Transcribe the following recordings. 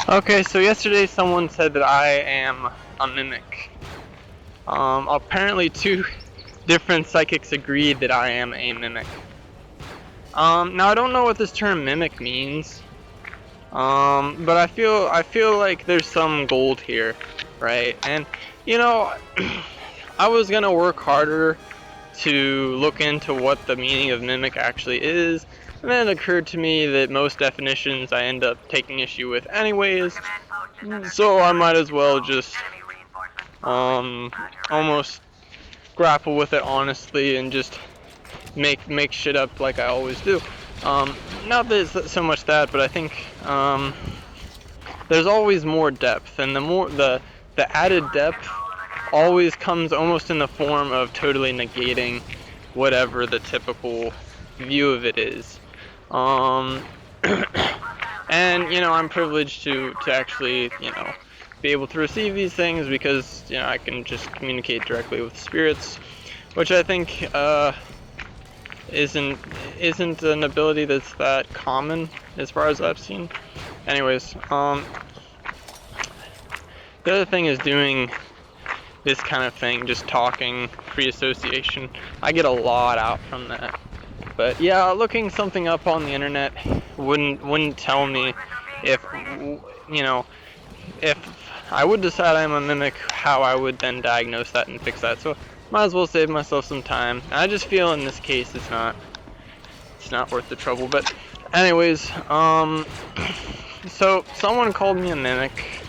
Okay, so yesterday someone said that I am a mimic. Apparently two different psychics agreed that I am a mimic. Now I don't know what this term mimic means. But I feel like there's some gold here, right? And you know, I was gonna work harder to look into what the meaning of mimic actually is, and then it occurred to me that most definitions I end up taking issue with anyways, so I might as well just almost grapple with it honestly and just make shit up like I always do. Not that it's so much that, but I think there's always more depth, and the added depth always comes almost in the form of totally negating whatever the typical view of it is. And I'm privileged to actually be able to receive these things because I can just communicate directly with spirits, which I think isn't an ability that's that common as far as I've seen. Anyways, the other thing is doing this kind of thing, just talking, free association. I get a lot out from that. But yeah, looking something up on the internet wouldn't tell me if if I would decide I'm a mimic, how I would then diagnose that and fix that. So might as well save myself some time. I just feel in this case it's not worth the trouble. But anyways, so someone called me a mimic.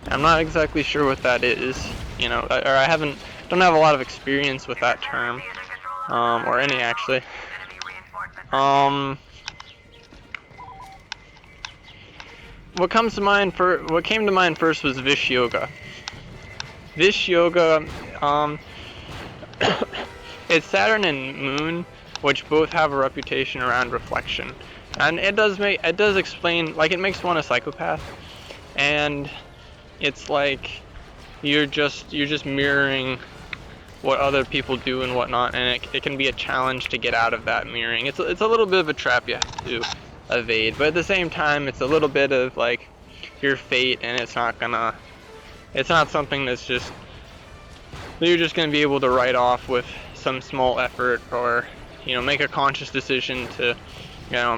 I'm not exactly sure what that is, or I don't have a lot of experience with that term, or any actually. What came to mind first was Vish Yoga. Vish Yoga, it's Saturn and Moon, which both have a reputation around reflection, and it does explain, like, it makes one a psychopath, and it's like you're just mirroring what other people do and whatnot, and it can be a challenge to get out of that mirroring. It's a little bit of a trap you have to evade, but at the same time it's a little bit of like your fate, and it's not something that's just that you're just gonna be able to write off with some small effort, or make a conscious decision to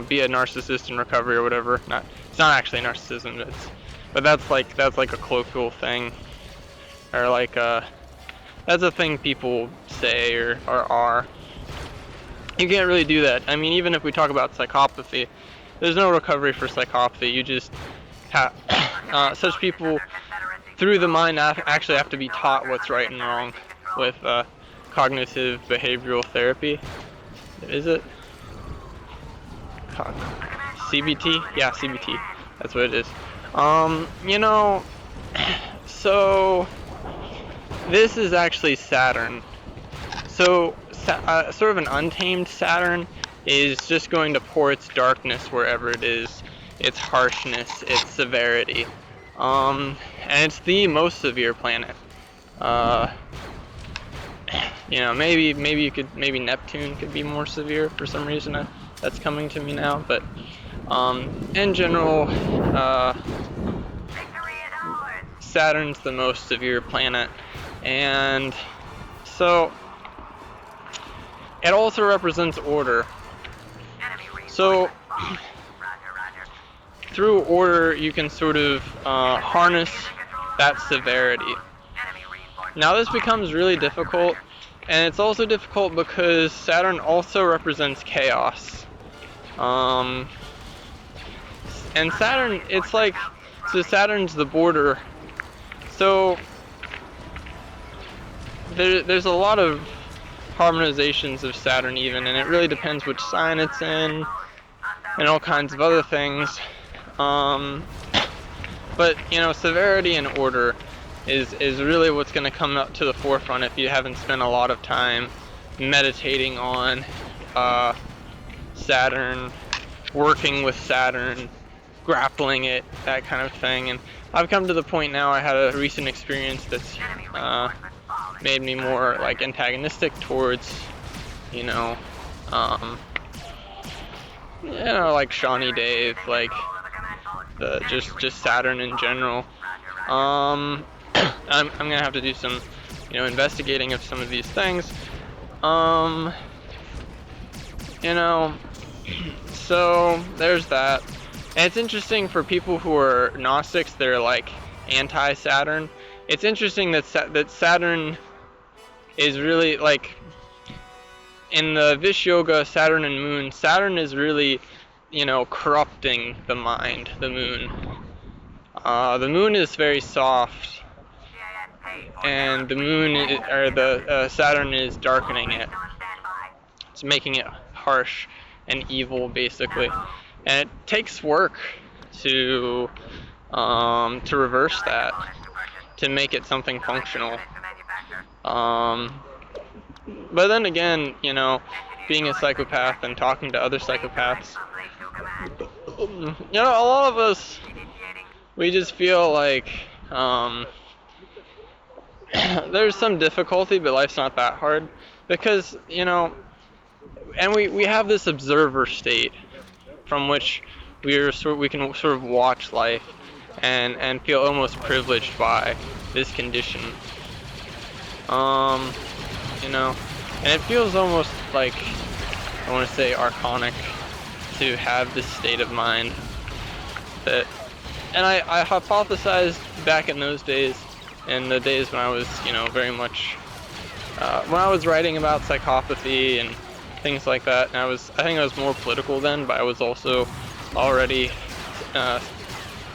be a narcissist in recovery or whatever. It's not actually narcissism, but that's like a colloquial thing, or like that's a thing people say or are. You can't really do that. I mean, even if we talk about psychopathy, there's no recovery for psychopathy. You just such people through the mind actually have to be taught what's right and wrong with cognitive behavioral therapy. Is it? CBT? Yeah, CBT. That's what it is. So this is actually Saturn. So sort of an untamed Saturn is just going to pour its darkness wherever it is, its harshness, its severity. And it's the most severe planet. Maybe Neptune could be more severe for some reason. That's coming to me now, but in general, Saturn's the most severe planet, and so it also represents order. So through order, you can sort of harness that severity. Now this becomes really difficult, and it's also difficult because Saturn also represents chaos. And Saturn, so Saturn's the border. So there's a lot of harmonizations of Saturn even, and it really depends which sign it's in, and all kinds of other things. But severity and order is really what's going to come up to the forefront if you haven't spent a lot of time meditating on Saturn, working with Saturn, grappling it, that kind of thing. And I've come to the point now, I had a recent experience that's made me more like antagonistic towards like Shawnee Dave, like the just Saturn in general. I'm gonna have to do some, investigating of some of these things. Um, you know, so there's that. And it's interesting for people who are Gnostics, they're like anti-Saturn. It's interesting that that Saturn is really like in the Vish Yoga, Saturn and Moon. Saturn is really, corrupting the mind. The Moon. The Moon is very soft, and the Moon or the Saturn is darkening it. It's making it harsh and evil, basically. And it takes work to reverse that, to make it something functional. But then again, being a psychopath and talking to other psychopaths, a lot of us, we just feel like there's some difficulty, but life's not that hard, because and we have this observer state from which we can sort of watch life and feel almost privileged by this condition. And it feels almost like, I want to say, archonic to have this state of mind. And I hypothesized back in those days, in the days when I was, very much, when I was writing about psychopathy and things like that, and I think I was more political then, but I was also already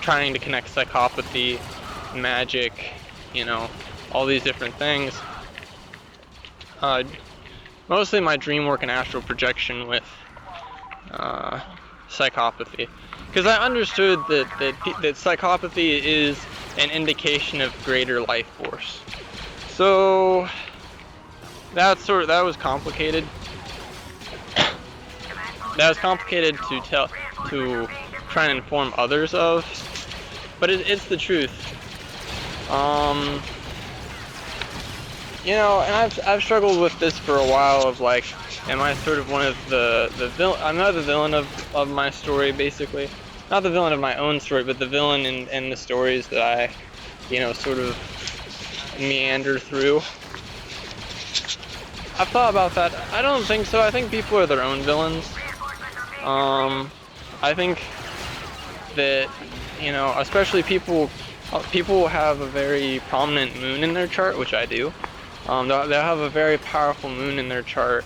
trying to connect psychopathy, magic, all these different things. Mostly my dream work and astral projection with psychopathy, because I understood that psychopathy is an indication of greater life force. So that was complicated. That was complicated to try and inform others of, but it's the truth. And I've struggled with this for a while, of like, am I sort of one of the villain? I'm not the villain of my story, basically. Not the villain of my own story, but the villain in the stories that I, sort of meander through. I've thought about that. I don't think so. I think people are their own villains. I think that, especially people have a very prominent moon in their chart, which I do. They'll have a very powerful moon in their chart,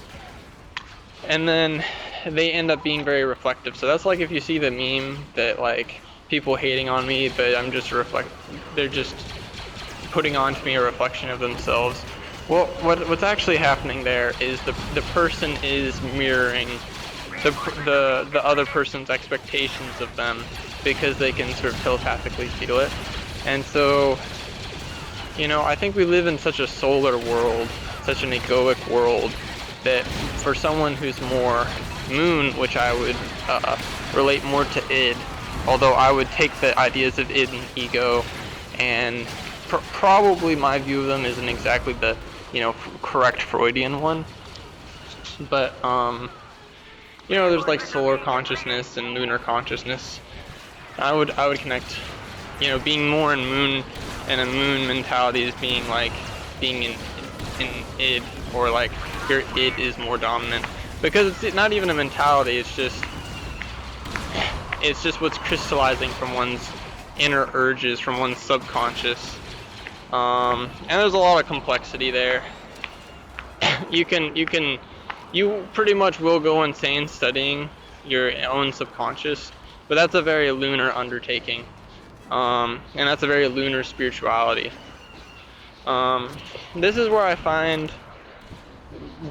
and then they end up being very reflective. So that's like if you see the meme that like people hating on me, but they're just putting onto me a reflection of themselves. Well, what's actually happening there is the person is mirroring the other person's expectations of them, because they can sort of telepathically feel it. And so, I think we live in such a solar world, such an egoic world, that for someone who's more moon, which I would relate more to id, although I would take the ideas of id and ego, and probably my view of them isn't exactly the, correct Freudian one. But, there's like solar consciousness and lunar consciousness. I would connect, being more in moon, and a moon mentality is being in id, or like your id is more dominant, because it's not even a mentality, it's just what's crystallizing from one's inner urges, from one's subconscious. And there's a lot of complexity there. You pretty much will go insane studying your own subconscious, but that's a very lunar undertaking. And that's a very lunar spirituality. This is where I find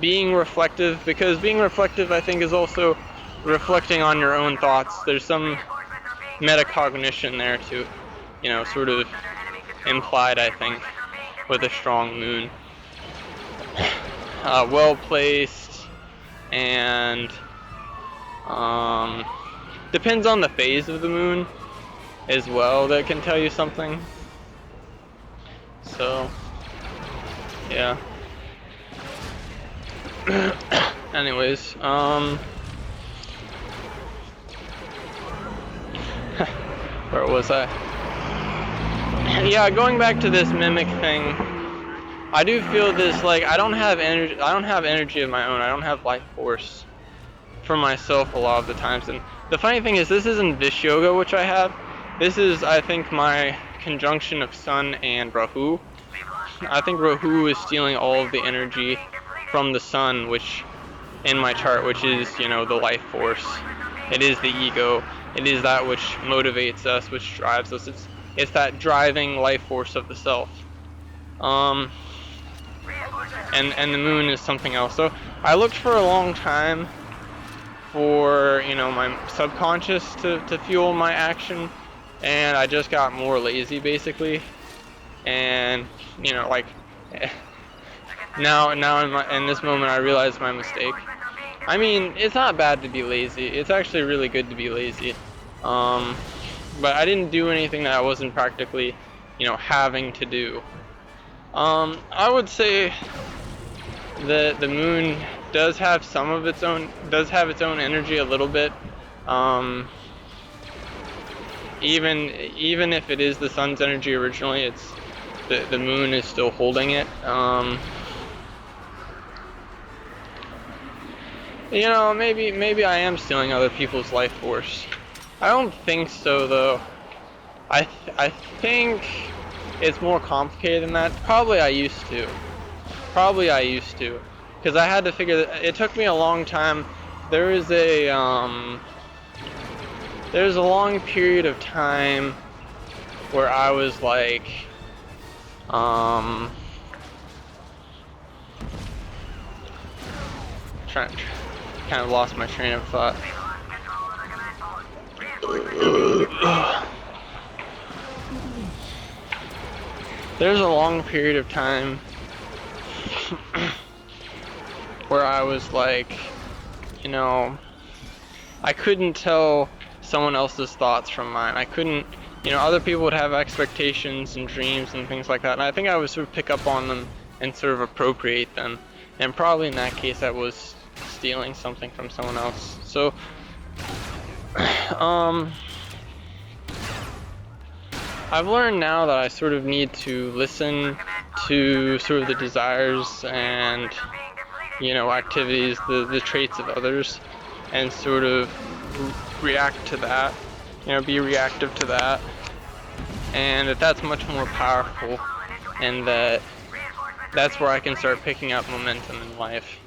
being reflective, because being reflective, I think, is also reflecting on your own thoughts. There's some metacognition there too, sort of implied, I think, with a strong moon. Well placed, and depends on the phase of the moon as well, that can tell you something. So, yeah. Anyways, Where was I? Yeah, going back to this mimic thing, I do feel this, like, I don't have energy of my own. I don't have life force for myself a lot of the times. And the funny thing is, this isn't Vish Yoga, which I have. This is, I think, my conjunction of Sun and Rahu. I think Rahu is stealing all of the energy from the Sun, which, in my chart, which is, you know, the life force. It is the ego. It is that which motivates us, which drives us. It's that driving life force of the self. And the moon is something else. So I looked for a long time for, you know, my subconscious to fuel my action, and I just got more lazy, basically. And, you know, like, now in this moment I realize my mistake. I mean, it's not bad to be lazy. It's actually really good to be lazy. But I didn't do anything that I wasn't practically, you know, having to do. I would say that the moon does have its own energy a little bit. Even if it is the sun's energy originally, it's the moon is still holding it. You know, maybe I am stealing other people's life force. I don't think so, though. I think it's more complicated than that. Probably I used to, because I had to figure that. It took me a long time. There's a long period of time where I was like, kind of lost my train of thought. There's a long period of time where I was like, you know, I couldn't tell someone else's thoughts from mine. I couldn't, you know, other people would have expectations and dreams and things like that, and I think I would sort of pick up on them and sort of appropriate them. And probably in that case I was stealing something from someone else. So, I've learned now that I sort of need to listen to sort of the desires and, you know, activities, the traits of others, and sort of react to that, you know, be reactive to that, and that's much more powerful, and that's where I can start picking up momentum in life,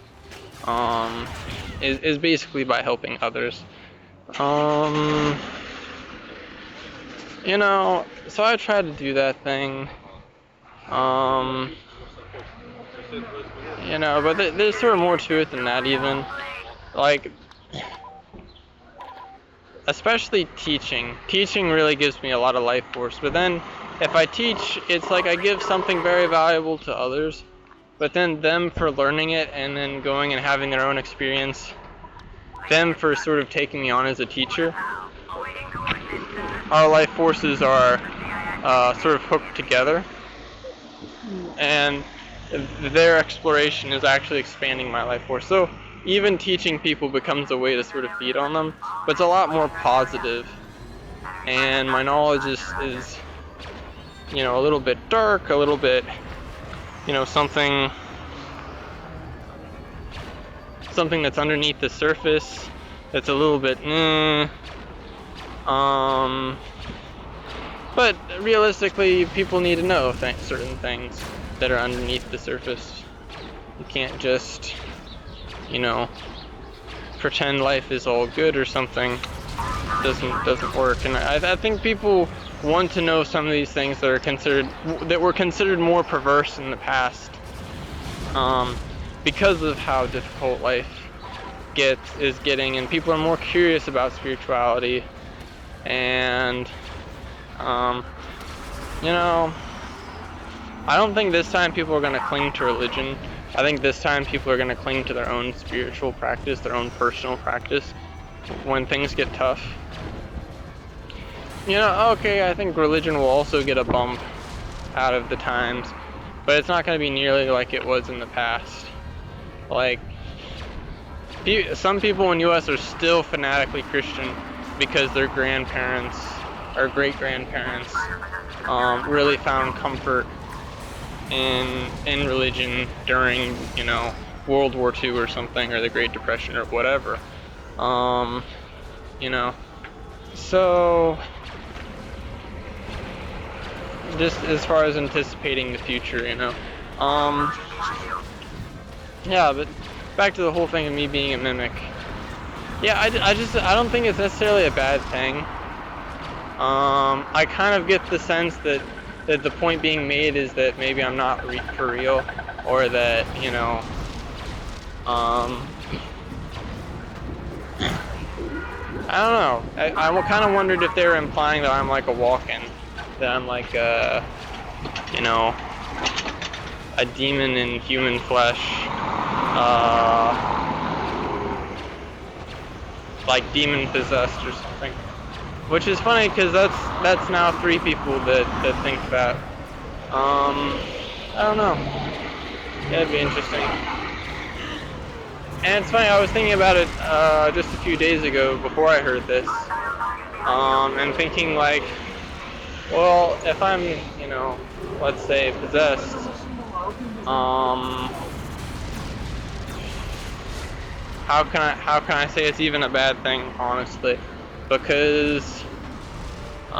is basically by helping others. You know, so I tried to do that thing, you know, but there's sort of more to it than that even. Like, especially teaching. Teaching really gives me a lot of life force, but then if I teach, it's like I give something very valuable to others, but then them for learning it and then going and having their own experience, them for sort of taking me on as a teacher. Our life forces are sort of hooked together, and their exploration is actually expanding my life force. So even teaching people becomes a way to sort of feed on them, but it's a lot more positive, and my knowledge is you know, a little bit dark, a little bit, you know, something that's underneath the surface that's a little bit but realistically people need to know certain things that are underneath the surface. You can't just, you know, pretend life is all good or something. Doesn't work. And I think people want to know some of these things that were considered more perverse in the past, because of how difficult life is getting, and people are more curious about spirituality. And you know, I don't think this time people are going to cling to religion. I think this time people are going to cling to their own spiritual practice, their own personal practice, when things get tough. You know, okay, I think religion will also get a bump out of the times, but it's not going to be nearly like it was in the past. Like, some people in the US are still fanatically Christian because their grandparents or great-grandparents really found comfort in religion during, you know, World War II or something, or the Great Depression or whatever. You know, so just as far as anticipating the future, you know. Yeah, but back to the whole thing of me being a mimic. Yeah, I don't think it's necessarily a bad thing. I kind of get the sense that the point being made is that maybe I'm not for real, or that, you know, I don't know. I kind of wondered if they were implying that I'm like a walk-in, that I'm like you know, a demon in human flesh, like demon possessed or something. Which is funny because that's now 3 people that think that. I don't know. Yeah, it'd be interesting. And it's funny, I was thinking about it just a few days ago before I heard this, and thinking like, well, if I'm, you know, let's say possessed, how can I say it's even a bad thing, honestly? Because, you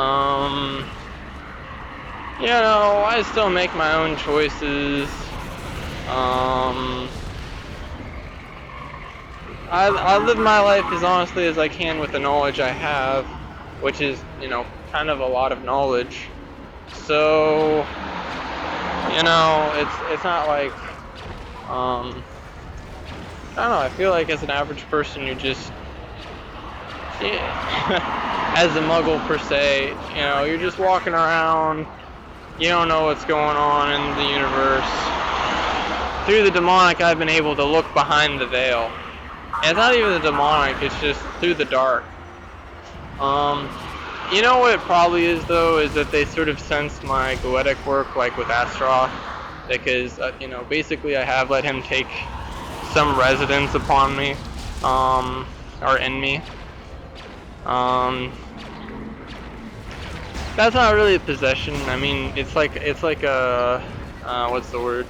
know, I still make my own choices. I live my life as honestly as I can with the knowledge I have, which is, you know, kind of a lot of knowledge. So, you know, it's not like, I don't know, I feel like as an average person, you just, yeah, as a muggle per se, you know, you're just walking around, you don't know what's going on in the universe. Through the demonic, I've been able to look behind the veil. And it's not even the demonic, it's just through the dark. You know what it probably is, though, is that they sort of sense my goetic work, like with Astaroth, because, you know, basically I have let him take some residence upon me, or in me. That's not really a possession. I mean, it's like a, what's the word?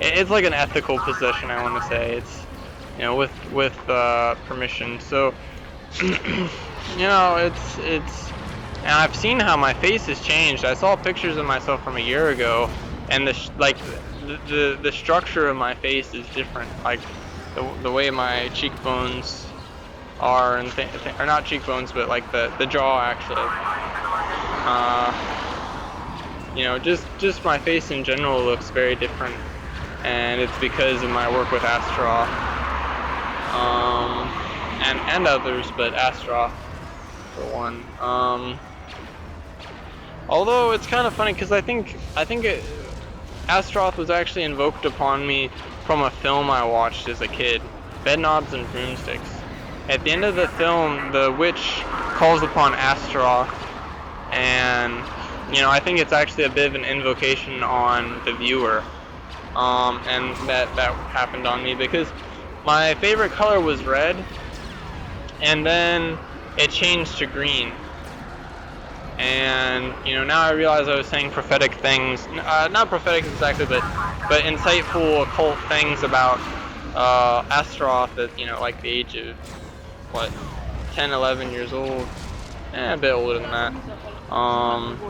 It's like an ethical possession, I want to say. It's, you know, with permission. So, you know, it's, and I've seen how my face has changed. I saw pictures of myself from a year ago, and the structure of my face is different. Like the way my cheekbones are, and or not cheekbones, but like the jaw actually. You know, just my face in general looks very different, and it's because of my work with Astaroth, and others, but Astaroth for one. Although it's kind of funny because I think Astaroth was actually invoked upon me from a film I watched as a kid, Bedknobs and Broomsticks. At the end of the film, the witch calls upon Astaroth, and, you know, I think it's actually a bit of an invocation on the viewer, and that happened on me because my favorite color was red, and then it changed to green. And, you know, now I realize I was saying prophetic things, not prophetic exactly, but insightful occult things about Astaroth at, you know, like the age of, what, 10, 11 years old, a bit older than that,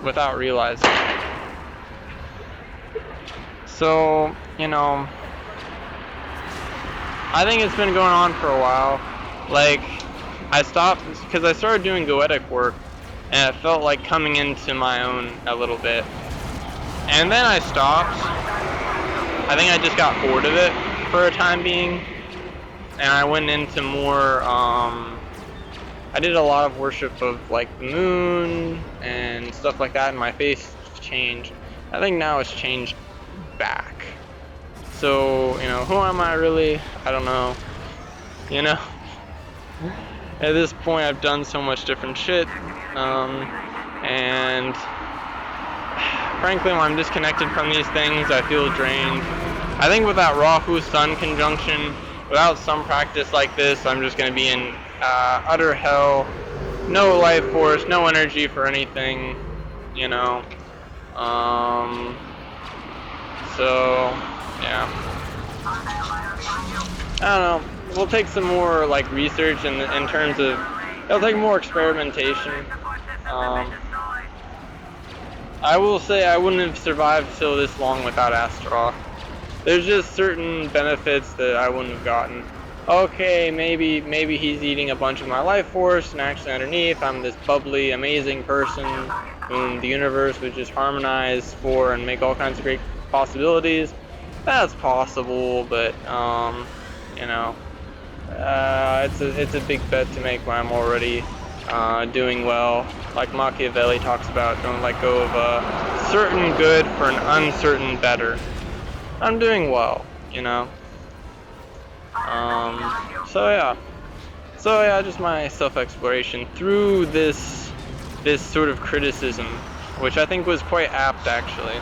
without realizing. So, you know, I think it's been going on for a while. Like, I stopped because I started doing goetic work, and it felt like coming into my own a little bit. And then I stopped. I think I just got bored of it for a time being, and I went into more, I did a lot of worship of like the moon and stuff like that, and my face changed. I think now it's changed back. So, you know, who am I really? I don't know. You know? At this point, I've done so much different shit, and frankly, when I'm disconnected from these things, I feel drained. I think with that Rahu-Sun conjunction, without some practice like this, I'm just going to be in utter hell no life force, no energy for anything, you know. So yeah, I don't know. We'll take some more like research in terms of it'll take more experimentation. I will say I wouldn't have survived so this long without Astaroth. There's just certain benefits that I wouldn't have gotten. Okay, maybe he's eating a bunch of my life force, and actually underneath I'm this bubbly, amazing person whom the universe would just harmonize for and make all kinds of great possibilities. That's possible, but you know, it's a big bet to make when I'm already doing well. Like Machiavelli talks about, don't let go of a certain good for an uncertain better. I'm doing well, you know. So yeah, just my self-exploration through this sort of criticism, which I think was quite apt actually.